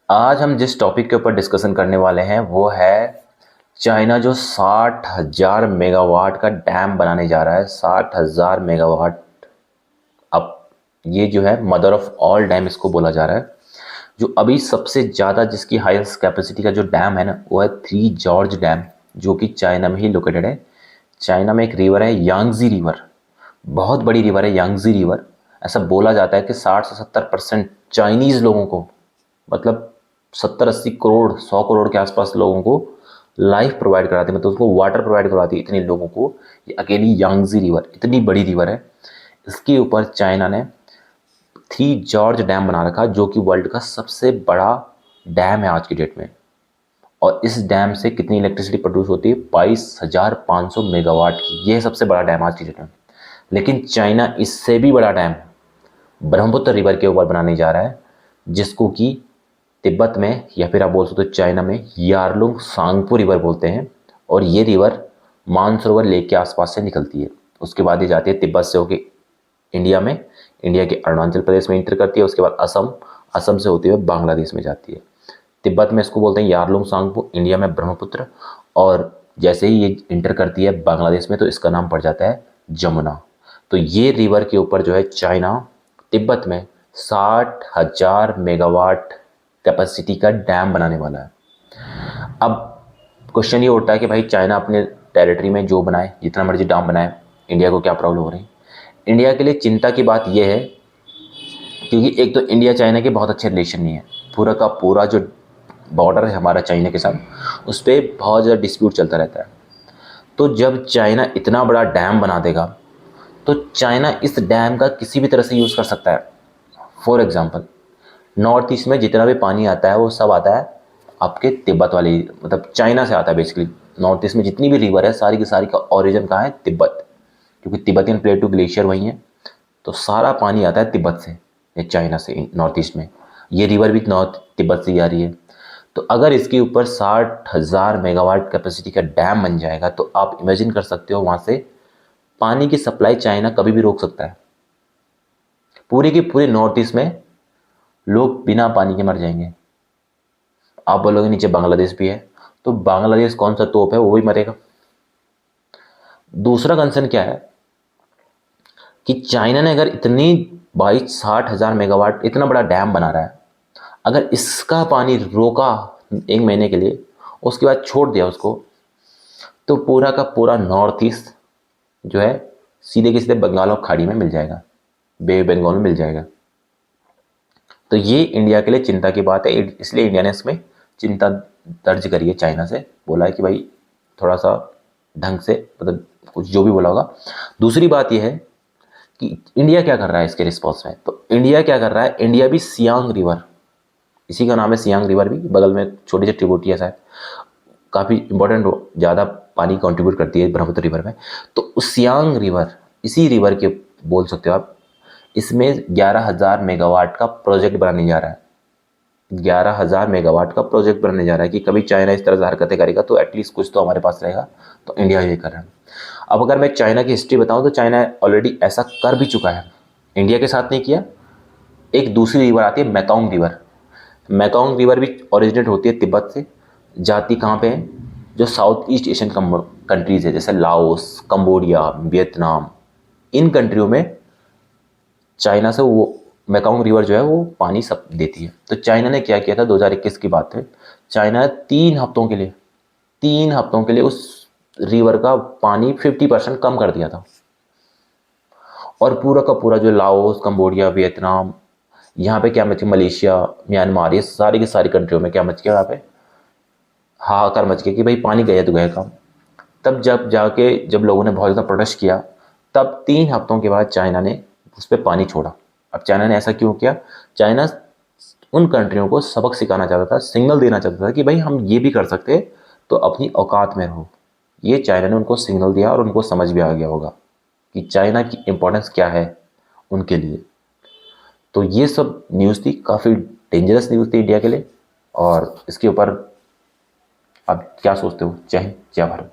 आज हम जिस टॉपिक के ऊपर डिस्कशन करने वाले हैं वो है चाइना जो 60,000 मेगावाट का डैम बनाने जा रहा है। 60,000 मेगावाट। अब ये जो है मदर ऑफ ऑल डैम इसको बोला जा रहा है। जो अभी सबसे ज़्यादा जिसकी हाईएस्ट कैपेसिटी का जो डैम है ना वो है थ्री जॉर्ज डैम, जो कि चाइना में ही लोकेटेड है। चाइना में एक रिवर है यांगजी रिवर, बहुत बड़ी रिवर है यांगजी रिवर। ऐसा बोला जाता है कि 60 से 70% चाइनीज़ लोगों को, मतलब 70-80 करोड़ 100 करोड़ के आसपास लोगों को लाइफ प्रोवाइड कराती है, मतलब उसको वाटर प्रोवाइड करवाती है इतने लोगों को। ये अकेली यांगजी रिवर इतनी बड़ी रिवर है। इसके ऊपर चाइना ने थ्री जॉर्ज डैम बना रखा, जो कि वर्ल्ड का सबसे बड़ा डैम है आज की डेट में। और इस डैम से कितनी इलेक्ट्रिसिटी प्रोड्यूस होती है? 22,500 मेगावाट की। यह सबसे बड़ा डैम आज की डेट में। लेकिन चाइना इससे भी बड़ा डैम ब्रह्मपुत्र रिवर के ऊपर बनाने जा रहा है, जिसको कि तिब्बत में या फिर आप बोल सकते हो चाइना में यारलुंग सांगपो रिवर बोलते हैं। और ये रिवर मानसरोवर लेक के आसपास से निकलती है। उसके बाद ये जाती है तिब्बत से होके इंडिया में, इंडिया के अरुणाचल प्रदेश में इंटर करती है। उसके बाद असम, असम से होते हुए बांग्लादेश में जाती है। तिब्बत में इसको बोलते हैं यारलुंग सांगपो, इंडिया में ब्रह्मपुत्र। और जैसे ही ये इंटर करती है बांग्लादेश में तो इसका नाम पड़ जाता है जमुना। तो ये रिवर के ऊपर जो है चाइना तिब्बत में 60,000 मेगावाट कैपेसिटी का डैम बनाने वाला है। अब क्वेश्चन ये उठता है कि भाई चाइना अपने टेरिटरी में जो बनाए, जितना मर्जी डैम बनाए, इंडिया को क्या प्रॉब्लम हो रही है? इंडिया के लिए चिंता की बात यह है क्योंकि एक तो इंडिया चाइना के बहुत अच्छे रिलेशन नहीं है। पूरा का पूरा जो बॉर्डर है हमारा चाइना के साथ, उस पर बहुत ज़्यादा डिस्प्यूट चलता रहता है। तो जब चाइना इतना बड़ा डैम बना देगा तो चाइना इस डैम का किसी भी तरह से यूज़ कर सकता है। फॉर एग्जाम्पल, नॉर्थ ईस्ट में जितना भी पानी आता है वो सब आता है आपके तिब्बत वाली, मतलब चाइना से आता है बेसिकली। नॉर्थ ईस्ट में जितनी भी रिवर है सारी की सारी का ओरिजिन कहाँ है? तिब्बत। क्योंकि तिब्बतियन प्लेटू ग्लेशियर वही है, तो सारा पानी आता है तिब्बत से या चाइना से नॉर्थ ईस्ट में। ये रिवर भी नॉर्थ तिब्बत से ही आ रही है। तो अगर इसके ऊपर 60,000 मेगावाट कैपेसिटी का डैम बन जाएगा तो आप इमेजिन कर सकते हो वहाँ से पानी की सप्लाई चाइना कभी भी रोक सकता है। पूरे के पूरे नॉर्थ ईस्ट में लोग बिना पानी के मर जाएंगे। आप बोलोगे नीचे बांग्लादेश भी है, तो बांग्लादेश कौन सा तोप है, वो भी मरेगा। दूसरा कंसर्न क्या है कि चाइना ने अगर इतनी 22-60,000 मेगावाट इतना बड़ा डैम बना रहा है, अगर इसका पानी रोका 1 महीने के लिए, उसके बाद छोड़ दिया उसको, तो पूरा का पूरा नॉर्थ ईस्ट जो है सीधे के सीधे बंगाल और खाड़ी में मिल जाएगा, बे बंगाल में मिल जाएगा। तो ये इंडिया के लिए चिंता की बात है। इसलिए इंडिया ने इसमें चिंता दर्ज करी है, चाइना से बोला है कि भाई थोड़ा सा ढंग से, मतलब कुछ जो भी बोला होगा। दूसरी बात यह है कि इंडिया क्या कर रहा है इसके रिस्पॉन्स में। तो इंडिया क्या कर रहा है, इंडिया भी सियांग रिवर, इसी का नाम है सियांग रिवर, भी बगल में छोटी सी ट्रिब्यूटरी है, काफ़ी इंपॉर्टेंट, ज़्यादा पानी कंट्रीब्यूट करती है ब्रह्मपुत्र रिवर में। तो उस सियांग रिवर, इसी रिवर के बोल सकते हो आप, इसमें 11,000 मेगावाट का प्रोजेक्ट बनाने जा रहा है। 11,000 मेगावाट का प्रोजेक्ट बनने जा रहा है कि कभी चाइना इस तरह से हरकतें करेगा तो एटलीस्ट कुछ तो हमारे पास रहेगा। तो इंडिया ये कर रहा है। अब अगर मैं चाइना की हिस्ट्री बताऊं तो चाइना ऑलरेडी ऐसा कर भी चुका है। इंडिया के साथ नहीं किया। एक दूसरी रिवर आती है मैकोंग रिवर। मैकोंग रिवर भी ओरिजिनेट होती है तिब्बत से, जाती कहाँ पे है? जो साउथ ईस्ट एशियन कंट्रीज़ है, जैसे लाओस, कंबोडिया, वियतनाम, इन कंट्रियों में चाइना से वो मैकोंग रिवर जो है वो पानी सब देती है। तो चाइना ने क्या किया था, 2021 की बात है, चाइना ने 3 हफ्तों के लिए उस रिवर का पानी 50% कम कर दिया था। और पूरा का पूरा जो लाओस, कंबोडिया, वियतनाम, यहाँ पे क्या मच गया, मलेशिया, म्यांमार, ये सारी की सारी कंट्रियों में क्या मच गया, यहाँ पे हाहाकार मच गया कि भाई पानी गया तो गया काम। तब जब जाके जब लोगों ने बहुत ज़्यादा प्रोटेस्ट किया, तब 3 हफ्तों के बाद चाइना ने उस पर पानी छोड़ा। अब चाइना ने ऐसा क्यों किया? चाइना उन कंट्रियों को सबक सिखाना चाहता था, सिग्नल देना चाहता था कि भाई हम ये भी कर सकते, तो अपनी औकात में रहो। ये चाइना ने उनको सिग्नल दिया और उनको समझ भी आ गया होगा कि चाइना की इंपॉर्टेंस क्या है उनके लिए। तो ये सब न्यूज़ थी, काफ़ी डेंजरस न्यूज़ थी इंडिया के लिए। और इसके ऊपर आप क्या सोचते हो? जय हिंद, जय भारत।